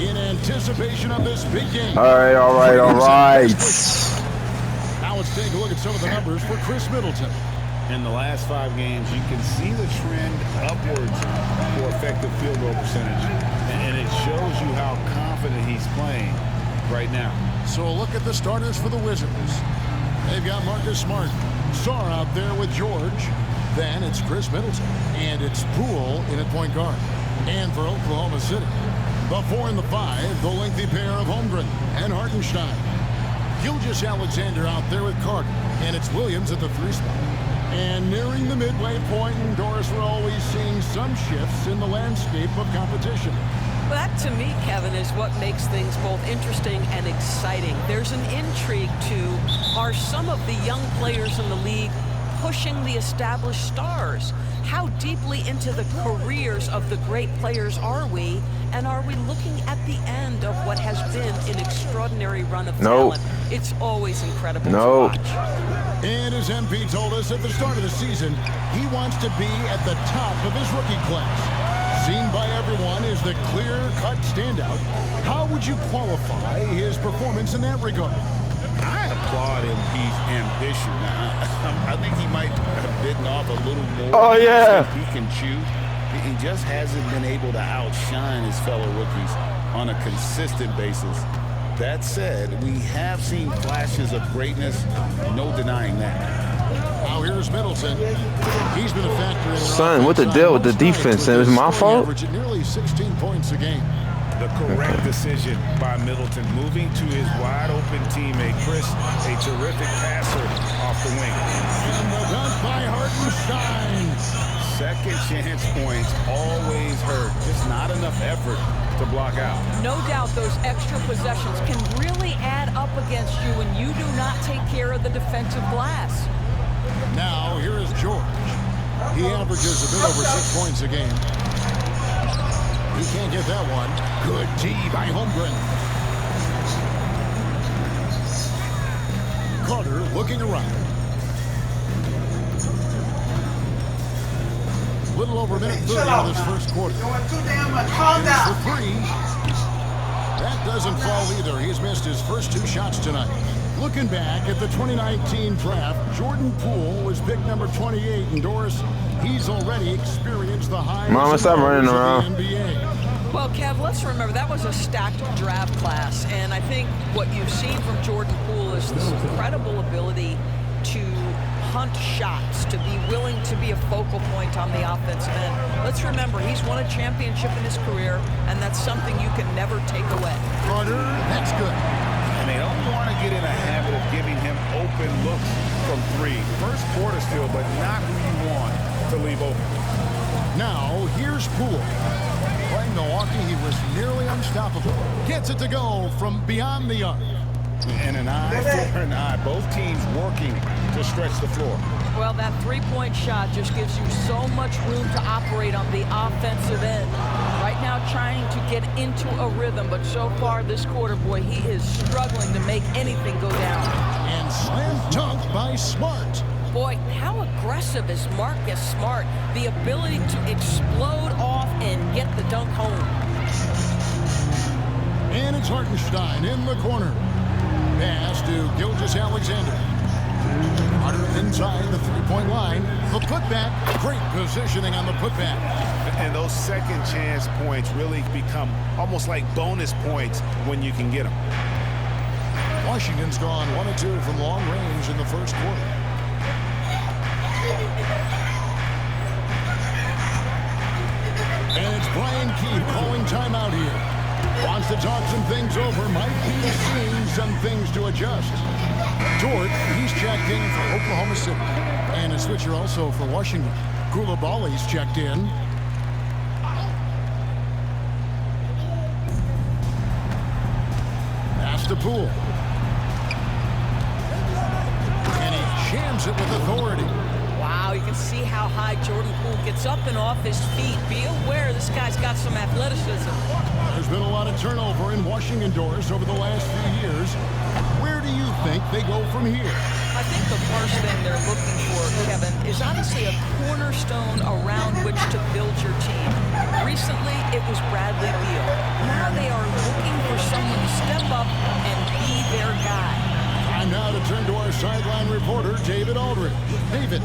in anticipation of this big game. All right. Now let's take a look at some of the numbers for Chris Middleton. In the last 5 games, you can see the trend upwards for effective field goal percentage. And it shows you how confident he's playing right now. So a look at the starters for the Wizards. They've got Marcus Smart, Sarr out there with George. Then it's Chris Middleton. And it's Poole in at point guard. And for Oklahoma City, the 4 and the 5, the lengthy pair of Holmgren and Hartenstein. Gilgeous-Alexander out there with Carter. And it's Williams at the 3 spot. And nearing the midway point, Doris, we're always seeing some shifts in the landscape of competition. Well, that, to me, Kevin, is what makes things both interesting and exciting. There's an intrigue to, are some of the young players in the league pushing the established stars? How deeply into the careers of the great players are we? And are we looking at the end of what has been an extraordinary run of talent? It's always incredible to watch. And as MP told us at the start of the season, he wants to be at the top of his rookie class. Seen by everyone as the clear-cut standout. How would you qualify his performance in that regard? I applaud him. He's ambition. I think he might have bitten off a little more than he can chew. He just hasn't been able to outshine his fellow rookies on a consistent basis. That said, we have seen flashes of greatness. No denying that. Now here's Middleton. He's been a factor in Son, what the deal with the defense? It was my fault? Averaging nearly 16 points a game. The correct decision by Middleton, moving to his wide-open teammate, Chris, a terrific passer off the wing. And the dunk by Hartenstein. Second chance points always hurt. Just not enough effort to block out. No doubt those extra possessions can really add up against you when you do not take care of the defensive glass. Now, here is George. He averages a bit over 6 points a game. He can't get that one. Good D by Holmgren. Carter looking around. Little over a minute 30 of this first quarter. Here's the 3. That doesn't fall either. He's missed his first 2 shots tonight. Looking back at the 2019 draft, Jordan Poole was picked number 28, and Doris, he's already experienced the highest Mama, stop running around. The NBA. Well, Kev, let's remember that was a stacked draft class, and I think what you've seen from Jordan Poole is this incredible ability to hunt shots, to be willing to be a focal point on the offensive end. Let's remember, he's won a championship in his career, and that's something you can never take away. Carter, that's good. And they don't want to get in a habit of giving him open looks from 3. First quarter still, but not who you want to leave open. Now, here's Poole. Playing Milwaukee, he was nearly unstoppable. Gets it to go from beyond the arc. And an eye for an eye. Both teams working to stretch the floor. Well, that 3-point shot just gives you so much room to operate on the offensive end. Right now trying to get into a rhythm, but so far this quarter, boy, he is struggling to make anything go down. And slam dunk by Smart. Boy, how aggressive is Marcus Smart? The ability to explode off and get the dunk home. And it's Hartenstein in the corner. Pass to Gilgeous-Alexander. Carter inside the 3-point line. The putback. Great positioning on the putback. And those second chance points really become almost like bonus points when you can get them. Washington's gone 1 of 2 from long range in the first quarter. And it's Brian Keefe calling timeout here. Wants to talk some things over. Might be seeing some things to adjust. Dort, he's checked in for Oklahoma City. And a switcher also for Washington. Koulibaly's checked in. Pass to Poole. And he jams it with authority. Wow, you can see how high Jordan Poole gets up and off his feet. Be aware this guy's got some athleticism. There's been a lot of turnover in Washington, Doris, over the last few years. Where do you think they go from here? I think the first thing they're looking for, Kevin, is obviously a cornerstone around which to build your team. Recently, it was Bradley Beal. Now they are looking David Aldridge. David.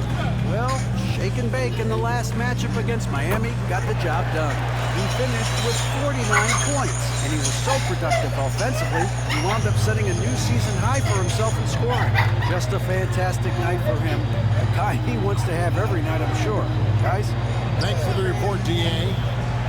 Well, shake and bake in the last matchup against Miami got the job done. He finished with 49 points, and he was so productive offensively, he wound up setting a new season high for himself in scoring. Just a fantastic night for him. A guy he wants to have every night, I'm sure. Guys? Thanks for the report, D.A.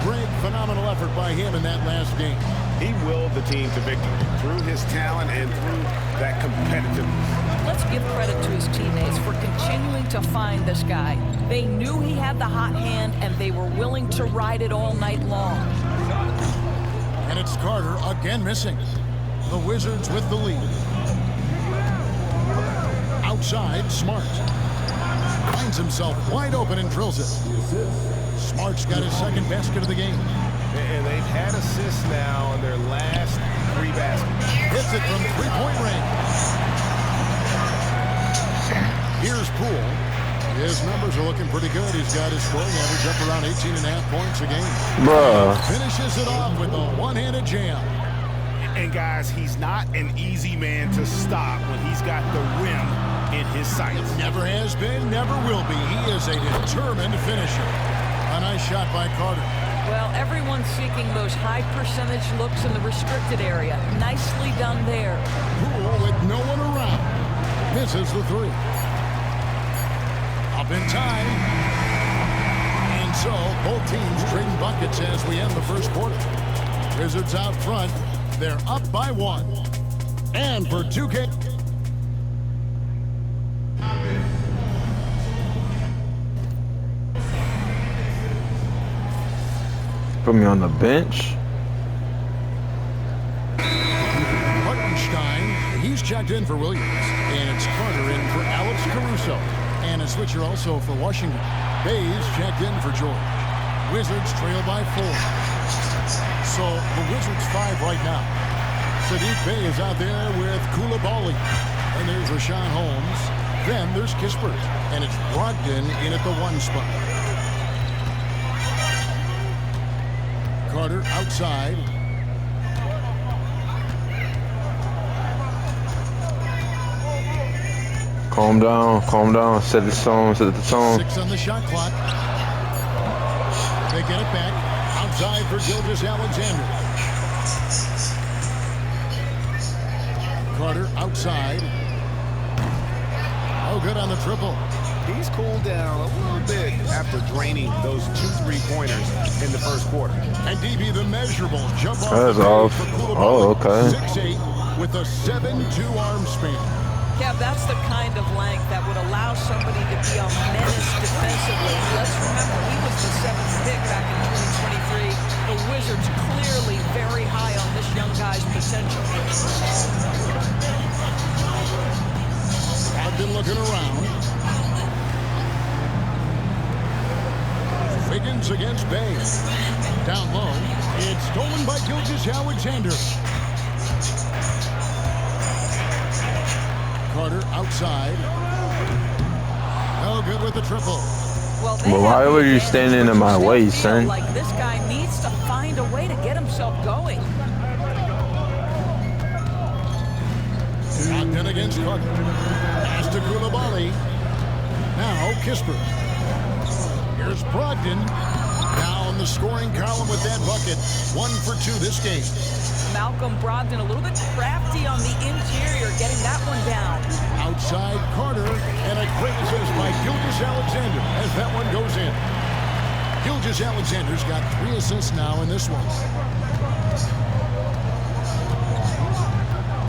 Great, phenomenal effort by him in that last game. He willed the team to victory through his talent and through that competitiveness. Let's give credit to his teammates for continuing to find this guy. They knew he had the hot hand, and they were willing to ride it all night long. And it's Carter again missing. The Wizards with the lead. Outside, Smart. Finds himself wide open and drills it. Smart's got his second basket of the game. And they've had assists now in their last 3 baskets. Hits it from three-point range. Here's Poole. His numbers are looking pretty good. He's got his scoring average up around 18.5 points a game. Bruh. Finishes it off with a one-handed jam. And guys, he's not an easy man to stop when he's got the rim in his sights. Never has been, never will be. He is a determined finisher. A nice shot by Carter. Well, everyone's seeking those high percentage looks in the restricted area. Nicely done there. Poole with no one around. Misses the three. Up in time. And so, both teams trading buckets as we end the first quarter. Wizards out front. They're up by 1. And for 2K. Put me on the bench. Hartenstein, he's checked in for Williams. And it's Carter in for Alex Caruso. And a switcher also for Washington. Bays checked in for George. Wizards trail by 4. So the Wizards 5 right now. Saddiq Bey is out there with Coulibaly. And there's Rashawn Holmes. Then there's Kispert. And it's Brogdon in at the 1 spot. Carter outside. Calm down, set the tone, set the tone. 6 on the shot clock. They get it back. Outside for Gilgeous-Alexander. Carter outside. Oh, good on the triple. He's cooled down a little bit after draining those 2 3-pointers in the first quarter. And DB, the measurable jump off. That's the off. for Coulibaly. Oh, okay. 6'8" with a 7'2" arm span. Kev, that's the kind of length that would allow somebody to be a menace defensively. Let's remember, he was the 7th pick back in 2023. The Wizards clearly very high on this young guy's potential. I've been looking around. Wiggins against Bey. Down low. It's stolen by Gilgeous-Alexander. Carter outside. No good with the triple. Well, Why were you standing in my way, son? Like this guy needs to find a way to get himself going. Brogdon against Carter. Pass to Coulibaly. Now Kispert. Here's Brogdon. Now in the scoring column with that bucket. 1 for 2 this game. Malcolm Brogdon a little bit crafty on the interior, getting that one down. Outside Carter, and a great assist by Gilgeous-Alexander as that one goes in. Gilgeous-Alexander's got 3 assists now in this one.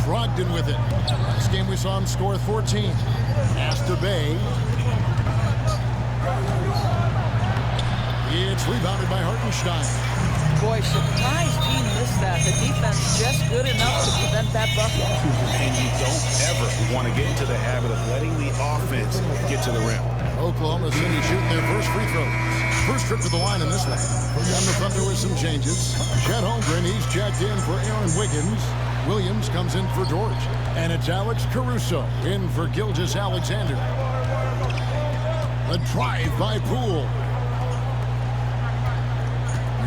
Brogdon with it. Last game we saw him score 14. Pass to Bey. It's rebounded by Hartenstein. Boy, surprised he missed that. The defense just good enough to prevent that bucket. And you don't ever want to get into the habit of letting the offense get to the rim. Oklahoma City shooting their first free throws. First trip to the line in this one. And the Thunder with some changes. Chet Holmgren, he's checked in for Aaron Wiggins. Williams comes in for George. And it's Alex Caruso in for Gilgeous-Alexander. A drive by Poole.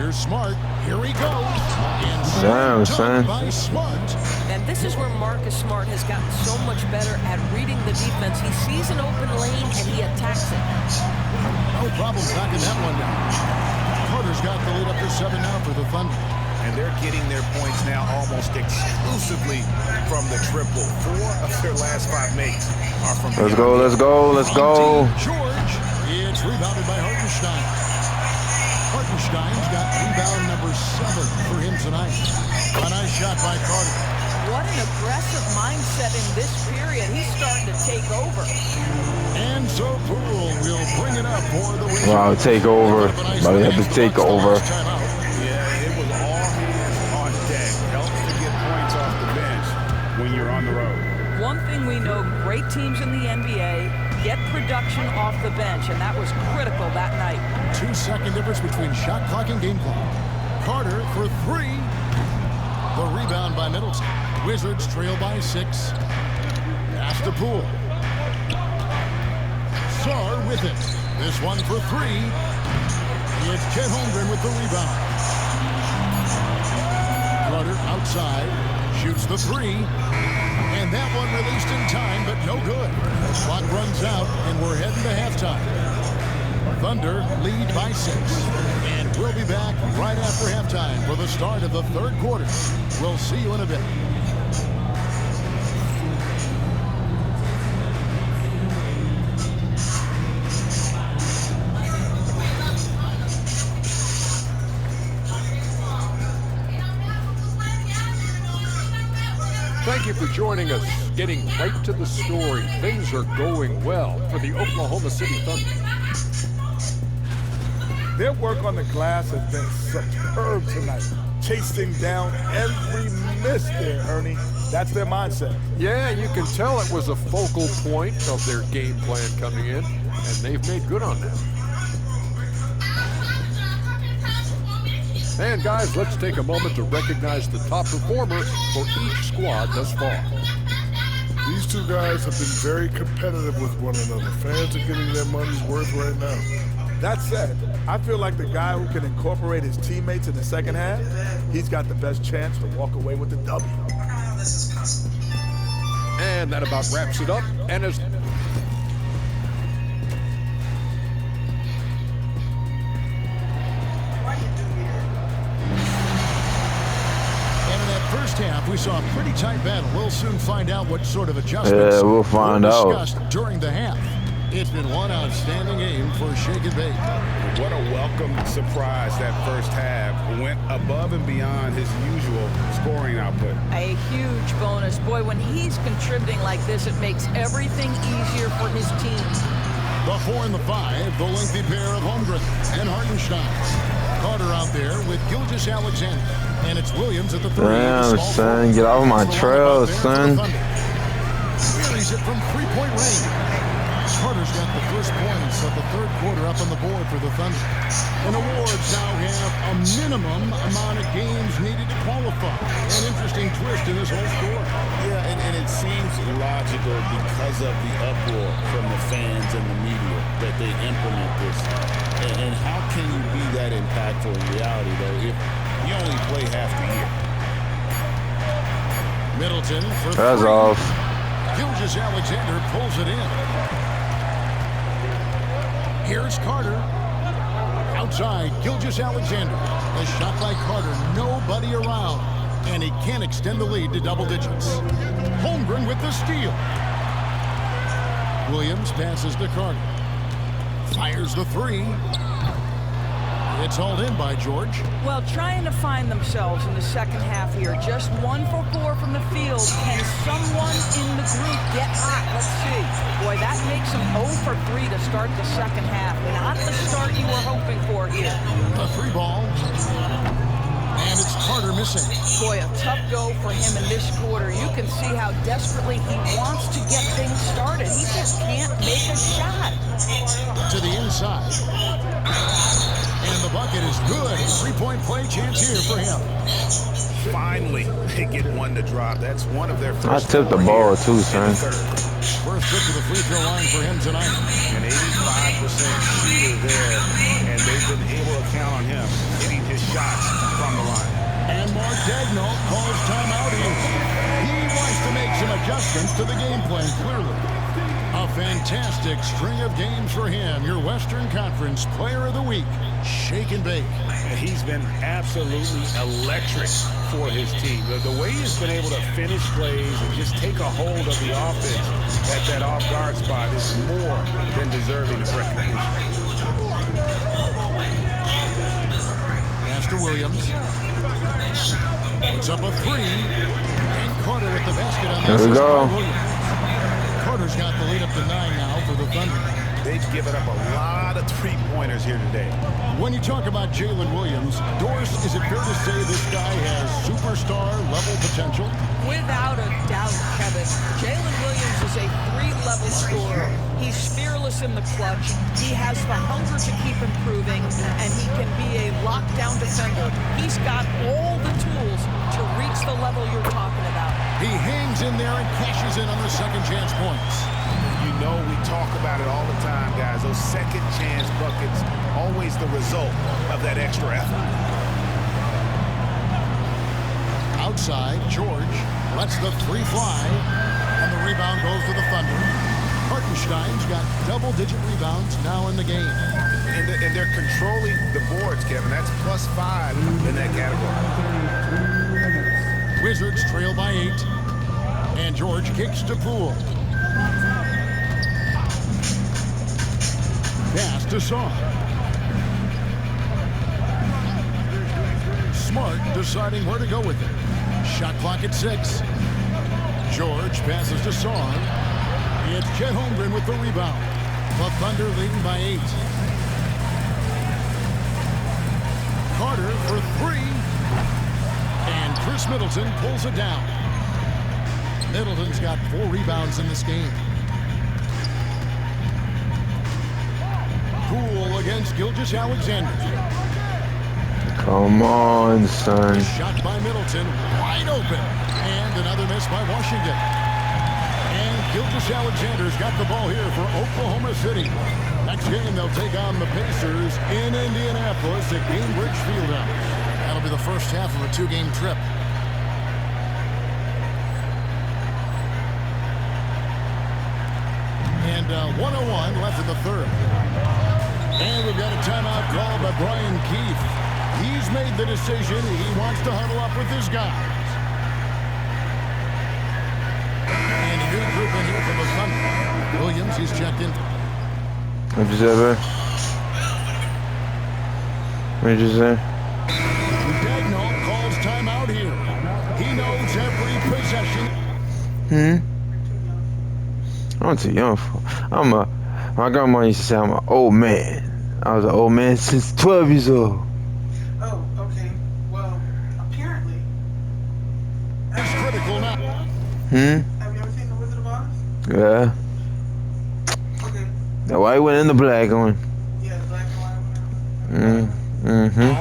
Here's Smart. Here he goes. And Damn, son. by Smart. And this is where Marcus Smart has gotten so much better at reading the defense. He sees an open lane and he attacks it. No problem knocking that one down. Carter's got the lead up to 7 now for the Thunder. And they're getting their points now almost exclusively from the triple. 4 of their last 5 makes are from Let's go, let's go, let's go. George, it's rebounded by Hartenstein. Hartenstein's got rebound number 7 for him tonight. A nice shot by Carter. What an aggressive mindset in this period. He's starting to take over. And so Poole will bring it up for the Wizards. Wow, take over. But we have to take over. Yeah, it was all hands on deck. Helps to get points off the bench when you're on the road. One thing we know, great teams in the NBA get production off the bench, and that was critical that night. 2-second difference between shot clock and game clock. Carter for 3. The rebound by Middleton. Wizards trail by 6. Pass to Poole. Sarr with it. This one for 3. It's Chet Holmgren with the rebound. Carter outside. Shoots the 3. And that one released in time, but no good. The clock runs out, and we're heading to halftime. Thunder lead by 6. And we'll be back right after halftime for the start of the 3rd quarter. We'll see you in a bit. Thank you for joining us. Getting right to the story. Things are going well for the Oklahoma City Thunder. Their work on the glass has been superb tonight. Chasing down every miss there, Ernie. That's their mindset. Yeah, you can tell it was a focal point of their game plan coming in, and they've made good on that. And guys, let's take a moment to recognize the top performer for each squad thus far. These two guys have been very competitive with one another. Fans are getting their money's worth right now. That said, I feel like the guy who can incorporate his teammates in the second half, he's got the best chance to walk away with the W. And that about wraps it up. And as First half, we saw a pretty tight battle. We'll soon find out what sort of adjustments we'll find out discussed during the half. It's been one outstanding game for Shake and Bake. What a welcome surprise that first half. Went above and beyond his usual scoring output. A huge bonus. Boy, when he's contributing like this, it makes everything easier for his team. The 4 and the 5, the lengthy pair of Holmgren and Hartenstein. Carter out there with Gilgeous-Alexander. And it's Williams at the 3. Damn, son, get off my trail, son. Buries it from 3-point range. Carter's got the first points of the 3rd quarter up on the board for the Thunder. And awards now have a minimum amount of games needed to qualify. An interesting twist in this whole story. Yeah, and it seems logical because of the uproar from the fans and the media that they implement this. And how can you be that impactful in reality, though, if you only play half the year? Middleton for 3. That's off. Gilgeous-Alexander pulls it in. Here's Carter. Outside, Gilgeous-Alexander. A shot by Carter. Nobody around. And he can't extend the lead to double digits. Holmgren with the steal. Williams passes to Carter. Fires the 3. It's hauled in by George. Well, trying to find themselves in the second half here. Just 1 for 4 from the field. Can someone in the group get hot? Let's see. Boy, that makes them 0 for 3 to start the second half. Not the start you were hoping for here. A 3 ball. And it's Carter missing. Boy, a tough go for him in this quarter. You can see how desperately he wants to get things started. He just can't make a shot. To the inside. And the bucket is good. 3-point play chance here for him. Finally, they get one to drop. That's one of their first. I tipped the ball too, son. First trip to the free throw line for him tonight. An 85% shooter there, and they've been able to count on him hitting his shots from the line. And Mark Daigneault calls timeout here. He adjustments to the game plan, clearly. A fantastic string of games for him. Your Western Conference Player of the Week, Shake and Bake. And he's been absolutely electric for his team. The way he's been able to finish plays and just take a hold of the offense at that off-guard spot is more than deserving of recognition. Pass to Williams. Puts up a three. And Carter with the basket on the There we go. Carter's got the lead up to 9 now for the Thunder. They've given up a lot of three-pointers here today. When you talk about Jalen Williams, Doris, is it fair to say this guy has superstar-level potential? Without a doubt, Kevin. Jalen Williams is a 3-level scorer. He's fearless in the clutch. He has the hunger to keep improving, and he can be a lockdown defender. He's got all the tools to reach the level you're talking about. He hangs in there and cashes in on the second chance points. You know, we talk about it all the time, guys. Those second chance buckets, always the result of that extra effort. Outside, George lets the three fly, and the rebound goes to the Thunder. Hartenstein's got double-digit rebounds now in the game. And they're controlling the boards, Kevin. That's +5 in that category. Wizards trail by 8, and George kicks to Poole. Pass to Saw. Smart deciding where to go with it. Shot clock at 6. George passes to Saw. It's Chet Holmgren with the rebound. The Thunder leading by 8. Carter for 3. And Chris Middleton pulls it down. Middleton's got 4 rebounds in this game. Poole against Gilgeous-Alexander. Come on, son. Shot by Middleton, wide open. And another miss by Washington. And Gilgeous-Alexander's got the ball here for Oklahoma City. Next game, they'll take on the Pacers in Indianapolis at Gainbridge Fieldhouse. That'll be the first half of a 2-game trip. And 1:01 left in the third. And we've got a timeout called by Brian Keefe. He's made the decision. He wants to huddle up with his guys. And a new group in here for the Thunder. Williams, he's checked in. What'd you say, bro? What'd you say? Dagnall calls timeout here. He knows every possession. I'm too young for. My grandma used to say I'm an old man. I was an old man since 12 years old. Oh, okay. Well, apparently. It's critical now. Have you ever seen The Wizard of Oz? Yeah. Okay. The white one and the black one. Yeah, the black and white one. Mm-hmm.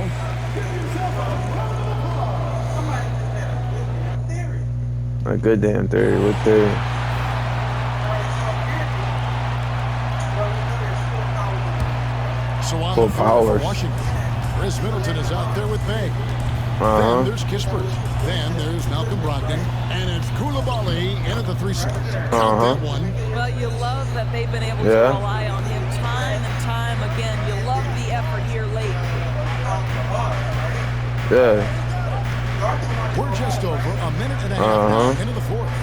Somebody just had a good theory. A good damn theory. What theory? So on Full the floor powers. for Washington, Chris Middleton is out there with Bay. Then there's Kispert. Then there's Malcolm Brogdon. And it's Koulibaly in at the 3 seconds. Count that one. Well, you love that they've been able to rely on him time and time again. You love the effort here late. Yeah. We're just over a minute and a half now into the fourth.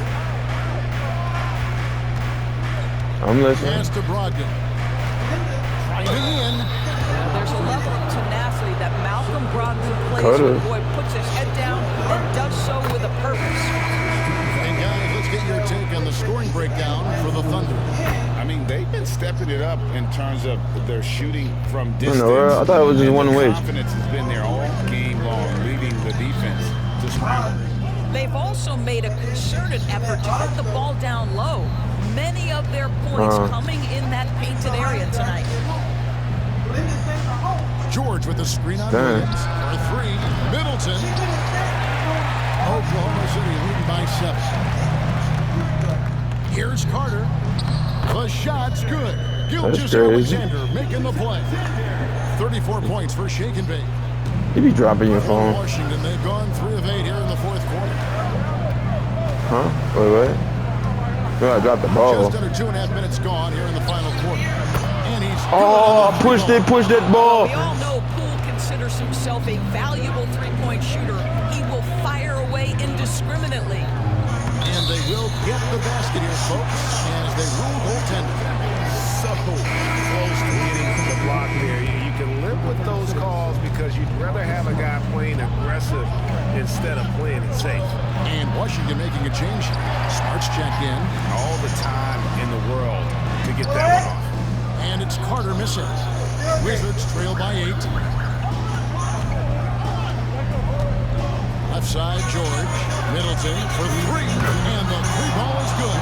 I'm listening. Pass to Brogdon. Driving in. There's a level of tenacity that Malcolm Brogdon plays when Boy puts his head down and does so with a purpose. And guys, let's get your take on the scoring breakdown for the Thunder. I mean, they've been stepping it up in terms of their shooting from distance. I thought it was just one way. Confidence has been there all game long, leading the defense to scramble. They've also made a concerted effort to put the ball down low. Many of their points coming in that painted area tonight. George with the screen on Williams for 3. Middleton. Oklahoma City leading by 7. Here's Carter. The shot's good. Gilgeous-Alexander making the play. 34 points for Shake and Bake. You be dropping your phone. Washington, they've gone 3 of 8 here in the fourth quarter. Huh? Wait, what? I dropped the ball. Just under 2.5 minutes gone here in the final quarter. And he's push that ball. We all know Poole considers himself a valuable three-point shooter. He will fire away indiscriminately. And they will get the basket here, folks, as they rule goaltender. So close to getting the block there. You can live with those calls because you'd rather have a guy playing aggressive instead of playing it safe. And Washington making a change. Smart's checked in. All the time in the world to get that one off. And it's Carter missing. Wizards trail by 8. Left side, George. Middleton for 3. And the 3 ball is good.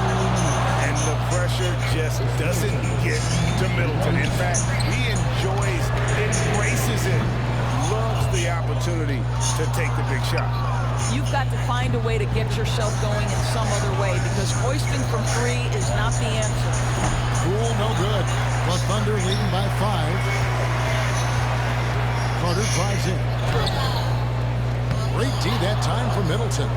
And the pressure just doesn't get to Middleton. In fact, he enjoys, embraces it, loves the opportunity to take the big shot. You've got to find a way to get yourself going in some other way because hoisting from 3 is not the answer. Poole, no good. The Thunder leading by 5. Carter drives in. Great D that time for Middleton.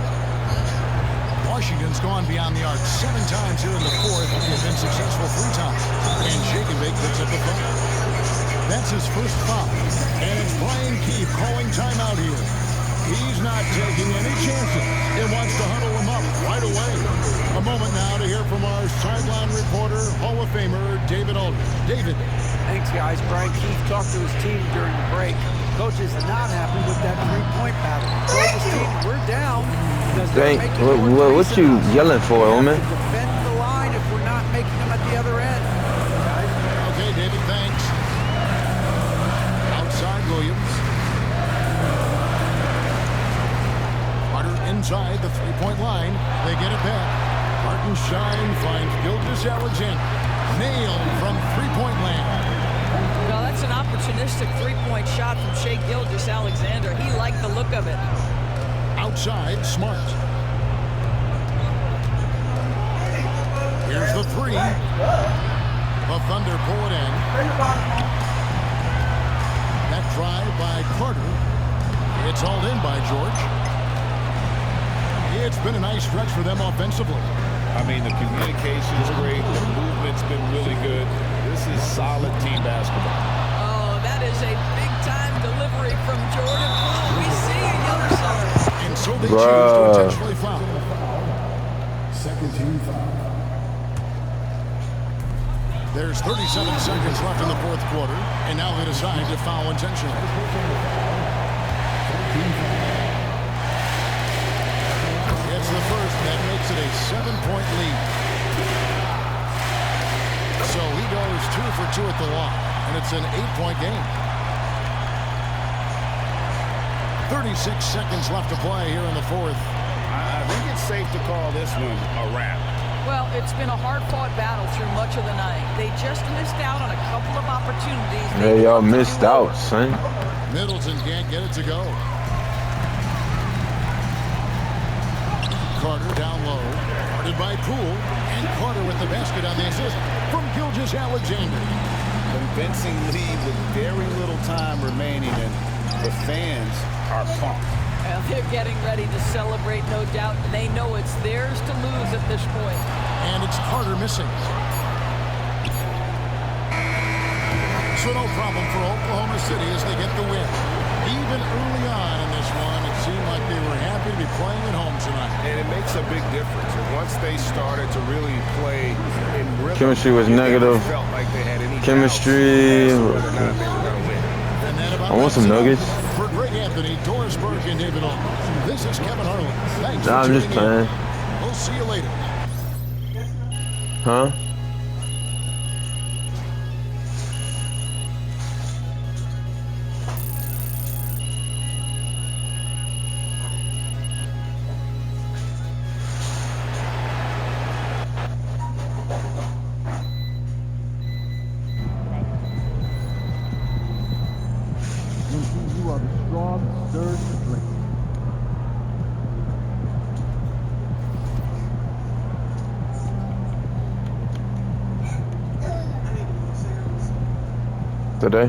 Washington's gone beyond the arc 7 times here in the 4th. They've been successful 3 times. And Shake and Bake picks up the foul. That's his first foul. And it's Brian Keefe calling timeout here. He's not taking any chances and wants to huddle him up right away. A moment now to hear from our sideline reporter, Hall of Famer, David Aldridge. David. Thanks, guys. Brian Keefe talked to his team during the break. Coach is not happy with that three-point battle. He told his team, we're down. Dang, what you yelling for, homie? Defend the line if we're not making them at the other end. Okay, David, thanks. Outside Williams. Carter inside the three-point line. They get it back. Martin Shine finds Gilgeous-Alexander. Nailed from three-point land. Well, that's an opportunistic three-point shot from Shai Gilgeous-Alexander. He liked the look of it. Outside, Smart. Here's the 3. The Thunder pull it in. That drive by Carter. It's hauled in by George. It's been a nice stretch for them offensively. I mean, the communication's great. The movement's been really good. This is solid team basketball. Oh, that is a big-time delivery from Jordan Poole. We see you, young sir. And so they choose to intentionally foul. Second team foul. There's 37 seconds left in the 4th quarter, and now they decide to foul intentionally. It's the first. That makes it a 7-point lead. So he goes 2 for 2 at the line, and it's an 8-point game. 36 seconds left to play here in the 4th. I think it's safe to call this one a wrap. Well, it's been a hard-fought battle through much of the night. They just missed out on a couple of opportunities. Yeah, y'all missed out, son. Middleton can't get it to go. Carter down low. Guarded by Poole. And Carter with the basket on the assist from Gilgeous-Alexander. Convincing lead with very little time remaining, and the fans are pumped. Well, they're getting ready to celebrate, no doubt. They know it's theirs to lose at this point. And it's Carter missing. So no problem for Oklahoma City as they get the win. Even early on in this one, it seemed like they were happy to be playing at home tonight. And it makes a big difference. And once they started to really play in rhythm, Chemistry was negative. Felt like they had any Chemistry. I want some nuggets. For Greg Anthony, Doris Burke, and David Aldridge, this is Kevin Harlan. Thanks for I'm just tuning in. playing. We'll see you later. Huh? You are the strong, stirred drink. Today?